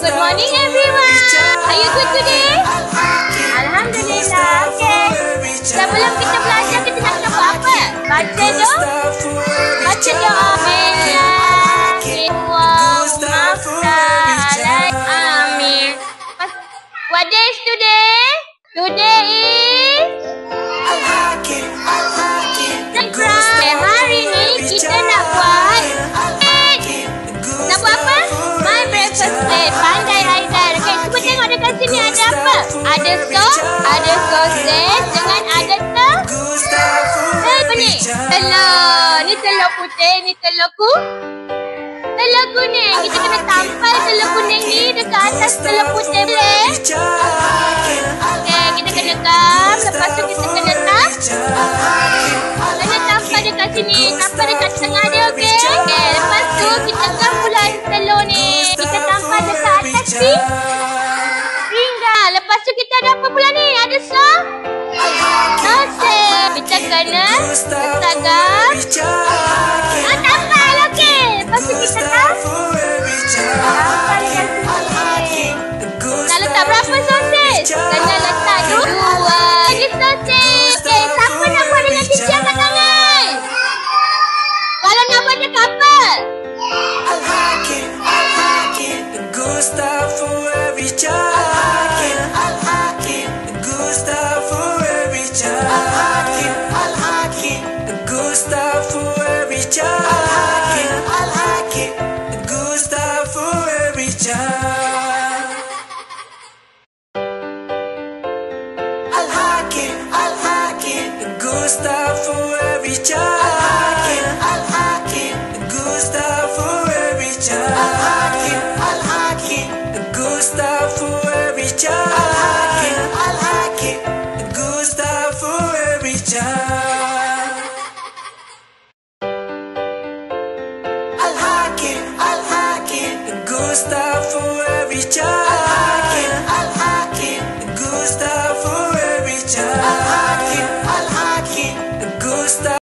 Good morning everyone. Are you good today? Alhamdulillah. Okay. Sebelum kita belajar, kita nak buat apa? Baca doa. Baca doa. Amin. What day is today? Today is hari ni kita nak buat apa? My breakfast plate. Pandai Aizan. Okay, cuba tengok dekat sini ada apa? Ada sausage dengan ada apa ni? Telur. Ni telur putih, ni telur kuning. Kita kena tampal telur kuning ni dekat atas telur putih boleh? Okay, kita kena gam. Lepas tu kita kena tampal dekat sini. Tampal dekat tengah dia, okay? Okay, lepas tu kita gam pula telur ni. Kita tampal dekat atas pinggang. Lepas tu kita ada apa pula ni? Ada sausage. Kita kena letak gam. Tampal, okay? Lepas tu kita tampal dekat sini. Nak letak berapa sausage? Kena letak 2 lagi sausage. Okay, siapa nak buat dengan teacher kat tangan? Kalau nak buat dekat apa? Gustav